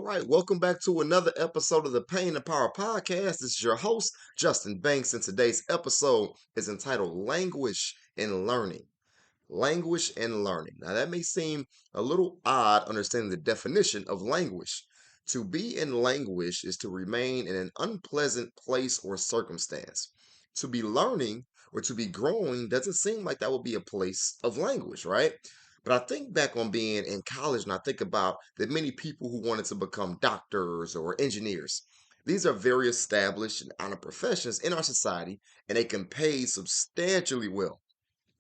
All right, welcome back to another episode of the Pain and Power Podcast. This is your host, Justin Banks, and today's episode is entitled Languish and Learning. Languish and learning. Now, that may seem a little odd understanding the definition of languish. To be in languish is to remain in an unpleasant place or circumstance. To be learning or to be growing doesn't seem like that would be a place of languish, right? But I think back on being in college and I think about the many people who wanted to become doctors or engineers. These are very established and honored professions in our society, and they can pay substantially well.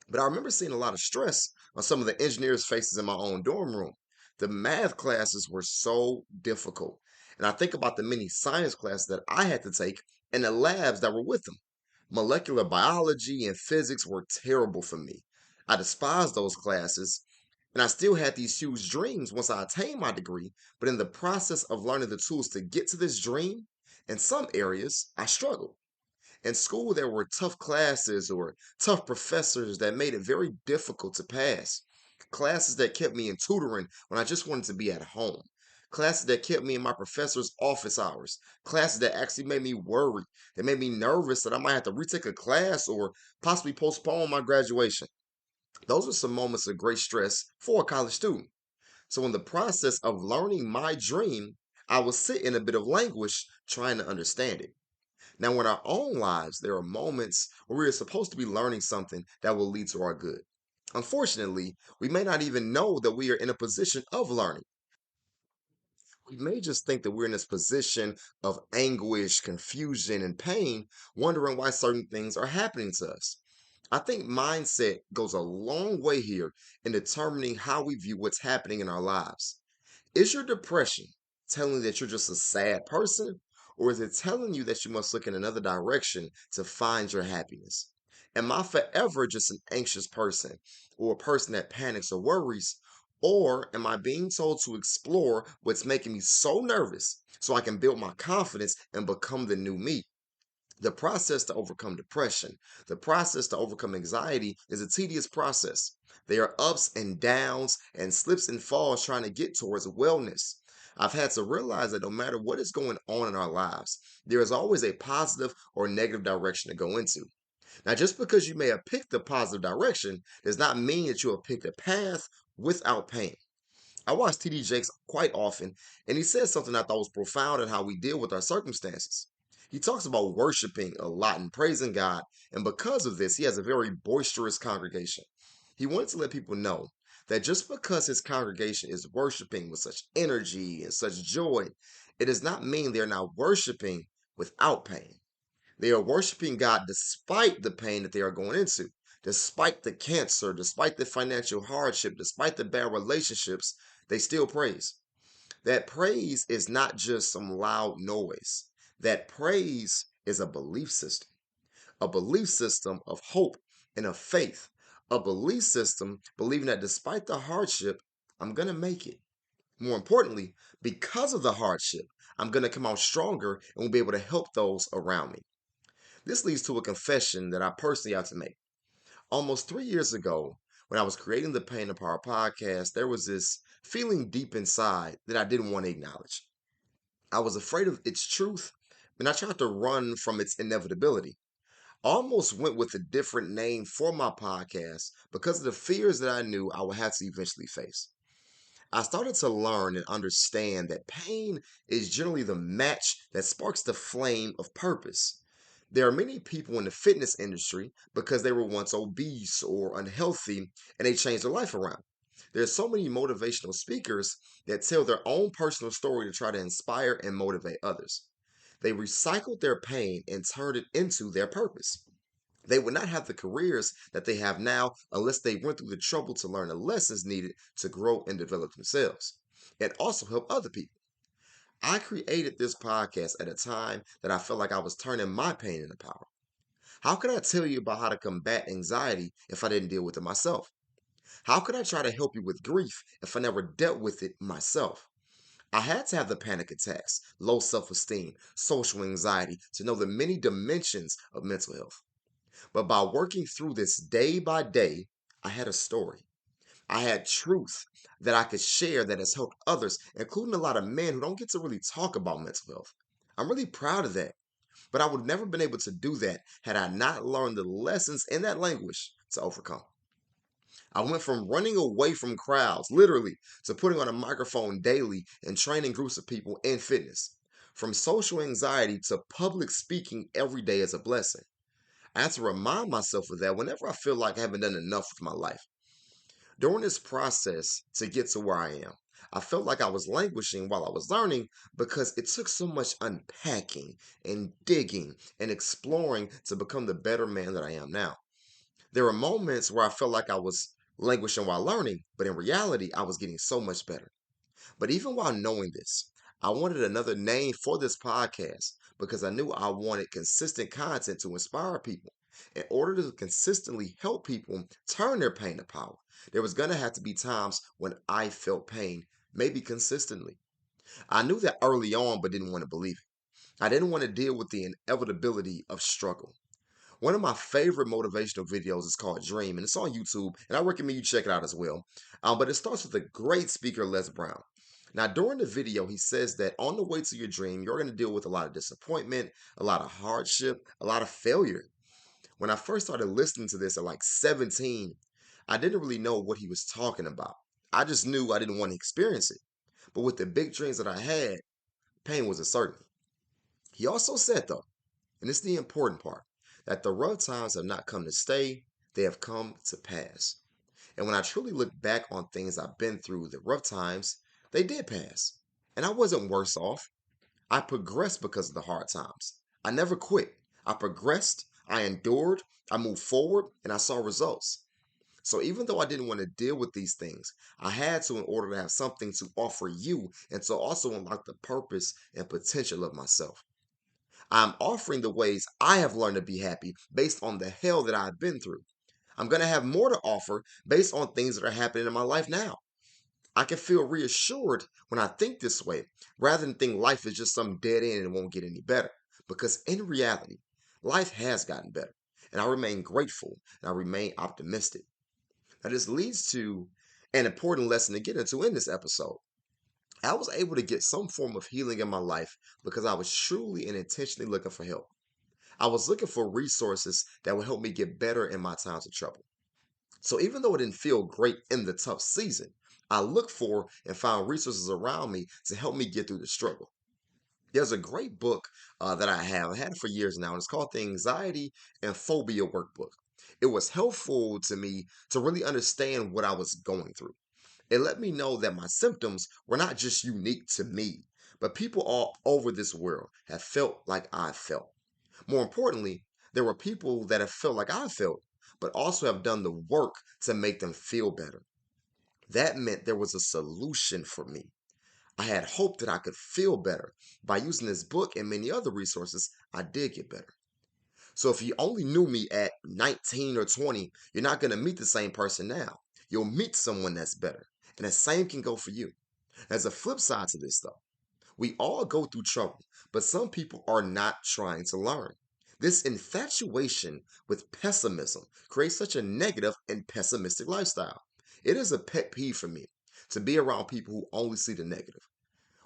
But I remember seeing a lot of stress on some of the engineers' faces in my own dorm room. The math classes were so difficult. And I think about the many science classes that I had to take and the labs that were with them. Molecular biology and physics were terrible for me. I despised those classes, and I still had these huge dreams once I attained my degree. But in the process of learning the tools to get to this dream, in some areas, I struggled. In school, there were tough classes or tough professors that made it very difficult to pass. Classes that kept me in tutoring when I just wanted to be at home. Classes that kept me in my professor's office hours. Classes that actually made me worried, that made me nervous that I might have to retake a class or possibly postpone my graduation. Those were some moments of great stress for a college student. So, in the process of learning my dream, I would sit in a bit of languish trying to understand it. Now, in our own lives, there are moments where we are supposed to be learning something that will lead to our good. Unfortunately, we may not even know that we are in a position of learning. We may just think that we're in this position of anguish, confusion, and pain, wondering why certain things are happening to us. I think mindset goes a long way here in determining how we view what's happening in our lives. Is your depression telling you that you're just a sad person? Or is it telling you that you must look in another direction to find your happiness? Am I forever just an anxious person or a person that panics or worries? Or am I being told to explore what's making me so nervous so I can build my confidence and become the new me? The process to overcome depression, the process to overcome anxiety is a tedious process. There are ups and downs and slips and falls trying to get towards wellness. I've had to realize that no matter what is going on in our lives, there is always a positive or negative direction to go into. Now, just because you may have picked the positive direction does not mean that you have picked a path without pain. I watch TD Jakes quite often, and he says something I thought was profound in how we deal with our circumstances. He talks about worshiping a lot and praising God, and because of this, he has a very boisterous congregation. He wanted to let people know that just because his congregation is worshiping with such energy and such joy, it does not mean they're not worshiping without pain. They are worshiping God despite the pain that they are going into, despite the cancer, despite the financial hardship, despite the bad relationships, they still praise. That praise is not just some loud noise. That praise is a belief system of hope and of faith, a belief system believing that despite the hardship, I'm going to make it. More importantly, because of the hardship, I'm going to come out stronger and will be able to help those around me. This leads to a confession that I personally have to make. Almost 3 years ago, when I was creating the Pain and Power podcast, there was this feeling deep inside that I didn't want to acknowledge. I was afraid of its truth, and I tried to run from its inevitability. I almost went with a different name for my podcast because of the fears that I knew I would have to eventually face. I started to learn and understand that pain is generally the match that sparks the flame of purpose. There are many people in the fitness industry because they were once obese or unhealthy and they changed their life around. There's so many motivational speakers that tell their own personal story to try to inspire and motivate others. They recycled their pain and turned it into their purpose. They would not have the careers that they have now unless they went through the trouble to learn the lessons needed to grow and develop themselves and also help other people. I created this podcast at a time that I felt like I was turning my pain into power. How could I tell you about how to combat anxiety if I didn't deal with it myself? How could I try to help you with grief if I never dealt with it myself? I had to have the panic attacks, low self esteem, social anxiety to know the many dimensions of mental health. But by working through this day by day, I had a story. I had truth that I could share that has helped others, including a lot of men who don't get to really talk about mental health. I'm really proud of that. But I would have never been able to do that had I not learned the lessons in that language to overcome. I went from running away from crowds, literally, to putting on a microphone daily and training groups of people in fitness. From social anxiety to public speaking every day is a blessing. I have to remind myself of that whenever I feel like I haven't done enough with my life. During this process to get to where I am, I felt like I was languishing while I was learning because it took so much unpacking and digging and exploring to become the better man that I am now. There were moments where I felt like I was languishing while learning, but in reality, I was getting so much better. But even while knowing this, I wanted another name for this podcast because I knew I wanted consistent content to inspire people. In order to consistently help people turn their pain to power, there was going to have to be times when I felt pain, maybe consistently. I knew that early on, but didn't want to believe it. I didn't want to deal with the inevitability of struggle. One of my favorite motivational videos is called Dream, and it's on YouTube, and I recommend you check it out as well. But it starts with a great speaker, Les Brown. Now, during the video, he says that on the way to your dream, you're going to deal with a lot of disappointment, a lot of hardship, a lot of failure. When I first started listening to this at like 17, I didn't really know what he was talking about. I just knew I didn't want to experience it. But with the big dreams that I had, pain was a certainty. He also said, though, and it's the important part, that the rough times have not come to stay, they have come to pass. And when I truly look back on things I've been through, the rough times, they did pass. And I wasn't worse off. I progressed because of the hard times. I never quit. I progressed, I endured, I moved forward, and I saw results. So even though I didn't want to deal with these things, I had to in order to have something to offer you and to also unlock the purpose and potential of myself. I'm offering the ways I have learned to be happy based on the hell that I've been through. I'm going to have more to offer based on things that are happening in my life now. I can feel reassured when I think this way rather than think life is just some dead end and it won't get any better. Because in reality, life has gotten better. And I remain grateful and I remain optimistic. Now, this leads to an important lesson to get into in this episode. I was able to get some form of healing in my life because I was truly and intentionally looking for help. I was looking for resources that would help me get better in my times of trouble. So even though it didn't feel great in the tough season, I looked for and found resources around me to help me get through the struggle. There's a great book that I have. I had it for years now, and it's called the Anxiety and Phobia Workbook. It was helpful to me to really understand what I was going through. It let me know that my symptoms were not just unique to me, but people all over this world have felt like I felt. More importantly, there were people that have felt like I felt, but also have done the work to make them feel better. That meant there was a solution for me. I had hope that I could feel better. By using this book and many other resources, I did get better. So if you only knew me at 19 or 20, you're not going to meet the same person now. You'll meet someone that's better. And the same can go for you. There's a flip side to this, though. We all go through trouble, but some people are not trying to learn. This infatuation with pessimism creates such a negative and pessimistic lifestyle. It is a pet peeve for me to be around people who only see the negative.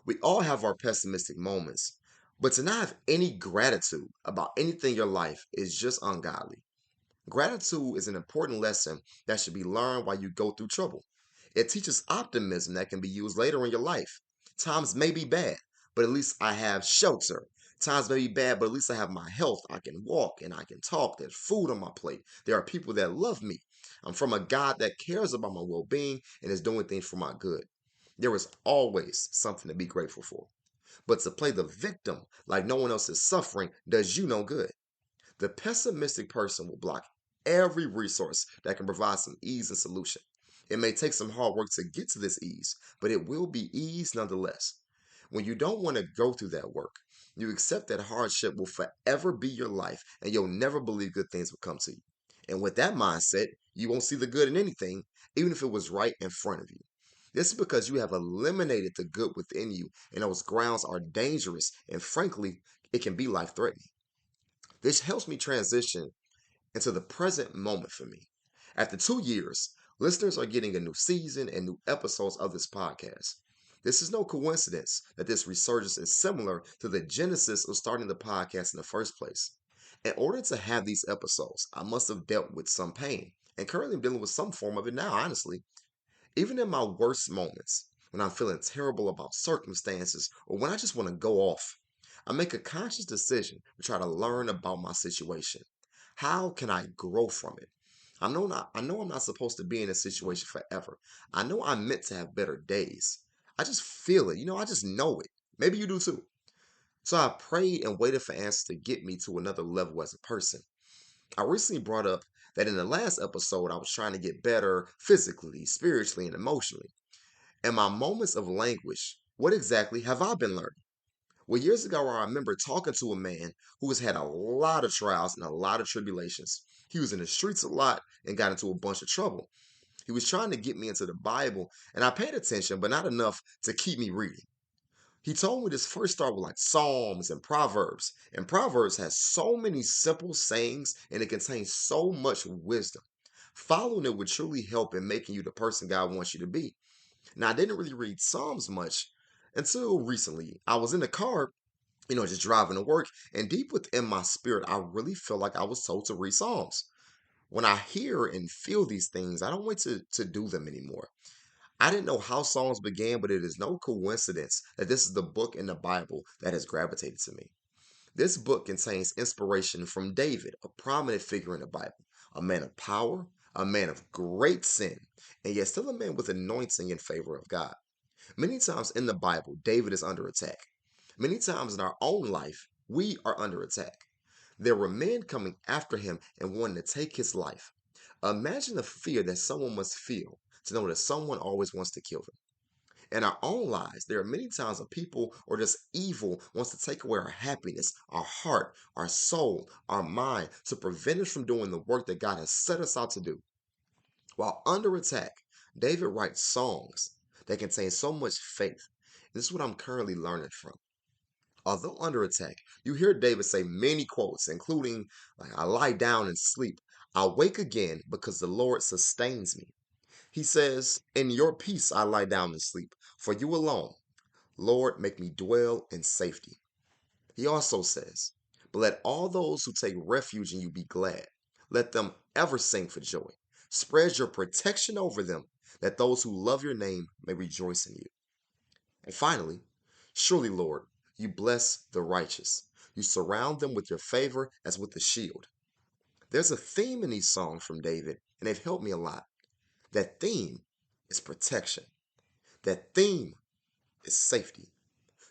We all have our pessimistic moments, but to not have any gratitude about anything in your life is just ungodly. Gratitude is an important lesson that should be learned while you go through trouble. It teaches optimism that can be used later in your life. Times may be bad, but at least I have shelter. Times may be bad, but at least I have my health. I can walk and I can talk. There's food on my plate. There are people that love me. I'm from a God that cares about my well being and is doing things for my good. There is always something to be grateful for. But to play the victim like no one else is suffering does you no good. The pessimistic person will block every resource that can provide some ease and solution. It may take some hard work to get to this ease, but it will be ease nonetheless. When you don't want to go through that work, you accept that hardship will forever be your life and you'll never believe good things will come to you. And with that mindset, you won't see the good in anything, even if it was right in front of you. This is because you have eliminated the good within you, and those grounds are dangerous, and frankly, it can be life threatening. This helps me transition into the present moment for me. After 2 years, Listeners are getting a new season and new episodes of this podcast. This is no coincidence that this resurgence is similar to the genesis of starting the podcast in the first place. In order to have these episodes, I must have dealt with some pain, and currently I'm dealing with some form of it now, honestly. Even in my worst moments, when I'm feeling terrible about circumstances or when I just want to go off, I make a conscious decision to try to learn about my situation. How can I grow from it? I know I'm not supposed to be in a situation forever. I know I'm meant to have better days. I just feel it. I just know it. Maybe you do too. So I prayed and waited for answers to get me to another level as a person. I recently brought up that in the last episode, I was trying to get better physically, spiritually, and emotionally. In my moments of languish, what exactly have I been learning? Well, years ago, I remember talking to a man who has had a lot of trials and a lot of tribulations. He was in the streets a lot and got into a bunch of trouble. He was trying to get me into the Bible, and I paid attention, but not enough to keep me reading. He told me this first start with like Psalms and Proverbs. And Proverbs has so many simple sayings and it contains so much wisdom. Following it would truly help in making you the person God wants you to be. Now, I didn't really read Psalms much until recently. I was in the car, just driving to work, and deep within my spirit, I really feel like I was told to read Psalms. When I hear and feel these things, I don't wait to do them anymore. I didn't know how Psalms began, but it is no coincidence that this is the book in the Bible that has gravitated to me. This book contains inspiration from David, a prominent figure in the Bible, a man of power, a man of great sin, and yet still a man with anointing in favor of God. Many times in the Bible, David is under attack. Many times in our own life, we are under attack. There were men coming after him and wanting to take his life. Imagine the fear that someone must feel to know that someone always wants to kill them. In our own lives, there are many times that people or just evil wants to take away our happiness, our heart, our soul, our mind to prevent us from doing the work that God has set us out to do. While under attack, David writes songs that contain so much faith. This is what I'm currently learning from. Although under attack, you hear David say many quotes, including, like, I lie down and sleep. I wake again because the Lord sustains me. He says, in your peace I lie down and sleep, for you alone, Lord, make me dwell in safety. He also says, but let all those who take refuge in you be glad. Let them ever sing for joy. Spread your protection over them, that those who love your name may rejoice in you. And finally, surely, Lord, you bless the righteous. You surround them with your favor as with a shield. There's a theme in these songs from David, and they've helped me a lot. That theme is protection. That theme is safety.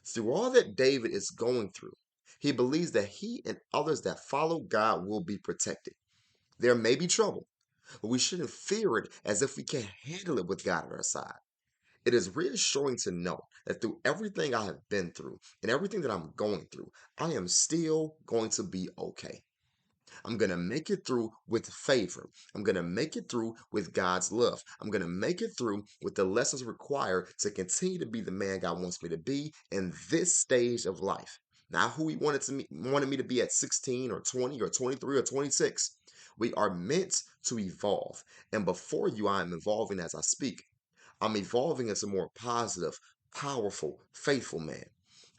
Through all that David is going through, he believes that he and others that follow God will be protected. There may be trouble, but we shouldn't fear it as if we can't handle it with God at our side. It is reassuring to know that through everything I have been through and everything that I'm going through, I am still going to be okay. I'm going to make it through with favor. I'm going to make it through with God's love. I'm going to make it through with the lessons required to continue to be the man God wants me to be in this stage of life. Not who He wanted me to be at 16 or 20 or 23 or 26. We are meant to evolve. And before you, I am evolving as I speak. I'm evolving into a more positive, powerful, faithful man.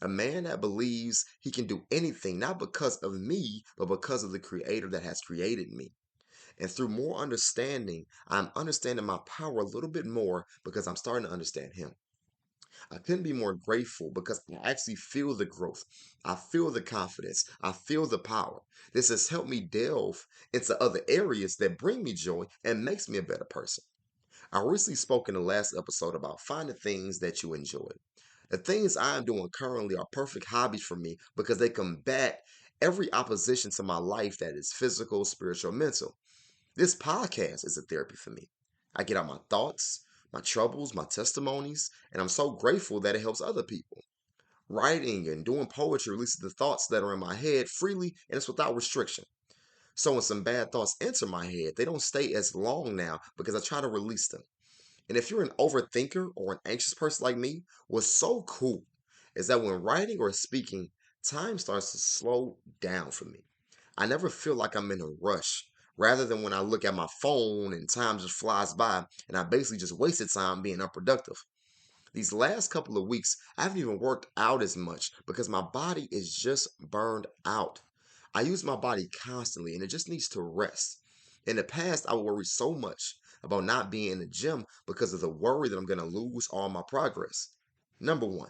A man that believes he can do anything, not because of me, but because of the creator that has created me. And through more understanding, I'm understanding my power a little bit more because I'm starting to understand him. I couldn't be more grateful because I actually feel the growth. I feel the confidence. I feel the power. This has helped me delve into other areas that bring me joy and makes me a better person. I recently spoke in the last episode about finding things that you enjoy. The things I am doing currently are perfect hobbies for me because they combat every opposition to my life that is physical, spiritual, mental. This podcast is a therapy for me. I get out my thoughts, my troubles, my testimonies, and I'm so grateful that it helps other people. Writing and doing poetry releases the thoughts that are in my head freely and it's without restriction. So when some bad thoughts enter my head, they don't stay as long now because I try to release them. And if you're an overthinker or an anxious person like me, what's so cool is that when writing or speaking, time starts to slow down for me. I never feel like I'm in a rush. rather than when I look at my phone and time just flies by and I basically just wasted time being unproductive. These last couple of weeks, I haven't even worked out as much because my body is just burned out. I use my body constantly and it just needs to rest. In the past, I would worry so much about not being in the gym because of the worry that I'm going to lose all my progress. Number one,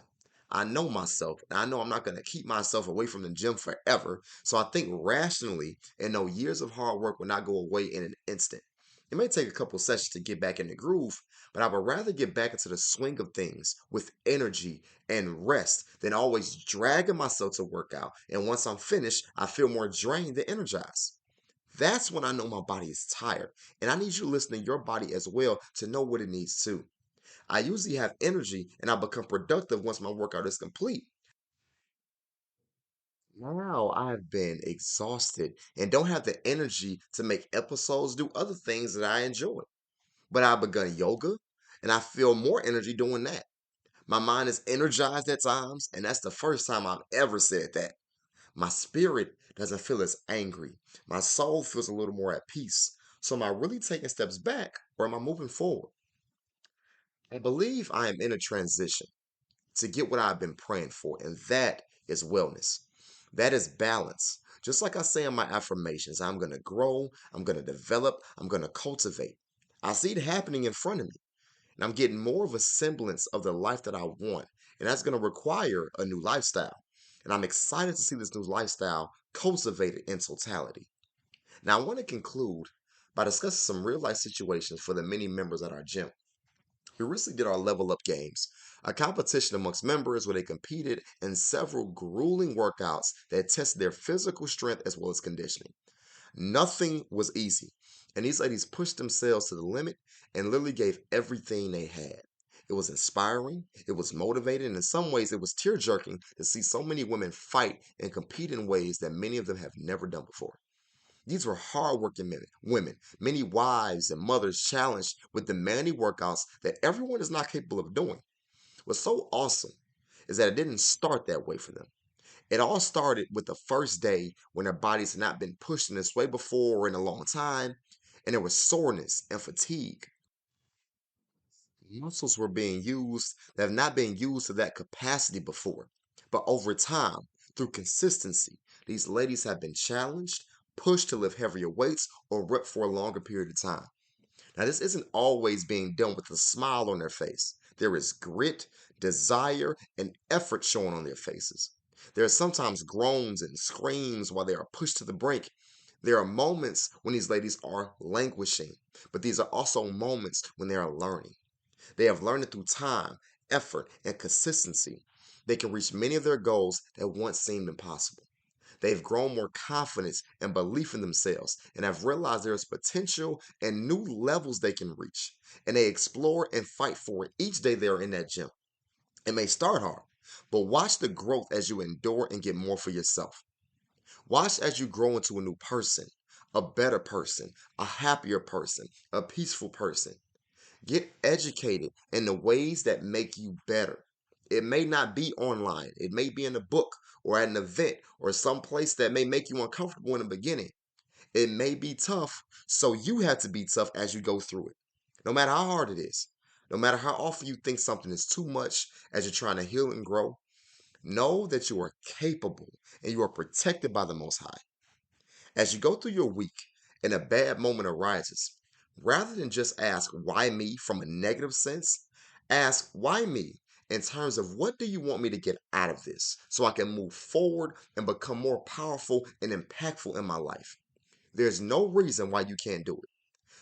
I know myself and I know I'm not going to keep myself away from the gym forever. So I think rationally and know years of hard work will not go away in an instant. It may take a couple sessions to get back in the groove, but I would rather get back into the swing of things with energy and rest than always dragging myself to work out. And once I'm finished, I feel more drained than energized. That's when I know my body is tired. And I need you to listen to your body as well to know what it needs too. I usually have energy and I become productive once my workout is complete. Now I've been exhausted and don't have the energy to make episodes do other things that I enjoy. But I've begun yoga and I feel more energy doing that. My mind is energized at times, and that's the first time I've ever said that. My spirit doesn't feel as angry. My soul feels a little more at peace. So am I really taking steps back or am I moving forward? I believe I am in a transition to get what I've been praying for, and that is wellness. That is balance. Just like I say in my affirmations, I'm going to grow, I'm going to develop, I'm going to cultivate. I see it happening in front of me, and I'm getting more of a semblance of the life that I want. And that's going to require a new lifestyle. And I'm excited to see this new lifestyle cultivated in totality. Now, I want to conclude by discussing some real life situations for the many members at our gym. We recently did our level up games, a competition amongst members where they competed in several grueling workouts that tested their physical strength as well as conditioning. Nothing was easy, and these ladies pushed themselves to the limit and literally gave everything they had. It was inspiring, it was motivating, and in some ways it was tear jerking to see so many women fight and compete in ways that many of them have never done before. These were hardworking women, many wives and mothers challenged with demanding workouts that everyone is not capable of doing. What's so awesome is that it didn't start that way for them. It all started with the first day when their bodies had not been pushed in this way before in a long time, and there was soreness and fatigue. Muscles were being used that have not been used to that capacity before. But over time, through consistency, these ladies have been challenged, pushed to lift heavier weights, or rep for a longer period of time. Now, this isn't always being done with a smile on their face. There is grit, desire, and effort showing on their faces. There are sometimes groans and screams while they are pushed to the brink. There are moments when these ladies are languishing, but these are also moments when they are learning. They have learned it through time, effort, and consistency. They can reach many of their goals that once seemed impossible. They've grown more confidence and belief in themselves and have realized there is potential and new levels they can reach. And they explore and fight for it each day they're in that gym. It may start hard, but watch the growth as you endure and get more for yourself. Watch as you grow into a new person, a better person, a happier person, a peaceful person. Get educated in the ways that make you better. It may not be online, it may be in a book or at an event or some place that may make you uncomfortable in the beginning. It may be tough, so you have to be tough as you go through it. No matter how hard it is, no matter how often you think something is too much as you're trying to heal and grow, know that you are capable and you are protected by the Most High. As you go through your week and a bad moment arises, rather than just ask why me from a negative sense, ask why me in terms of what do you want me to get out of this so I can move forward and become more powerful and impactful in my life. There's no reason why you can't do it.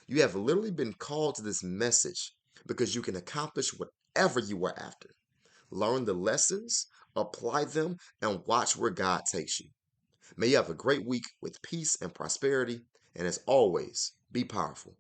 You have literally been called to this message because you can accomplish whatever you are after. Learn the lessons, apply them, and watch where God takes you. May you have a great week with peace and prosperity. And as always, be powerful.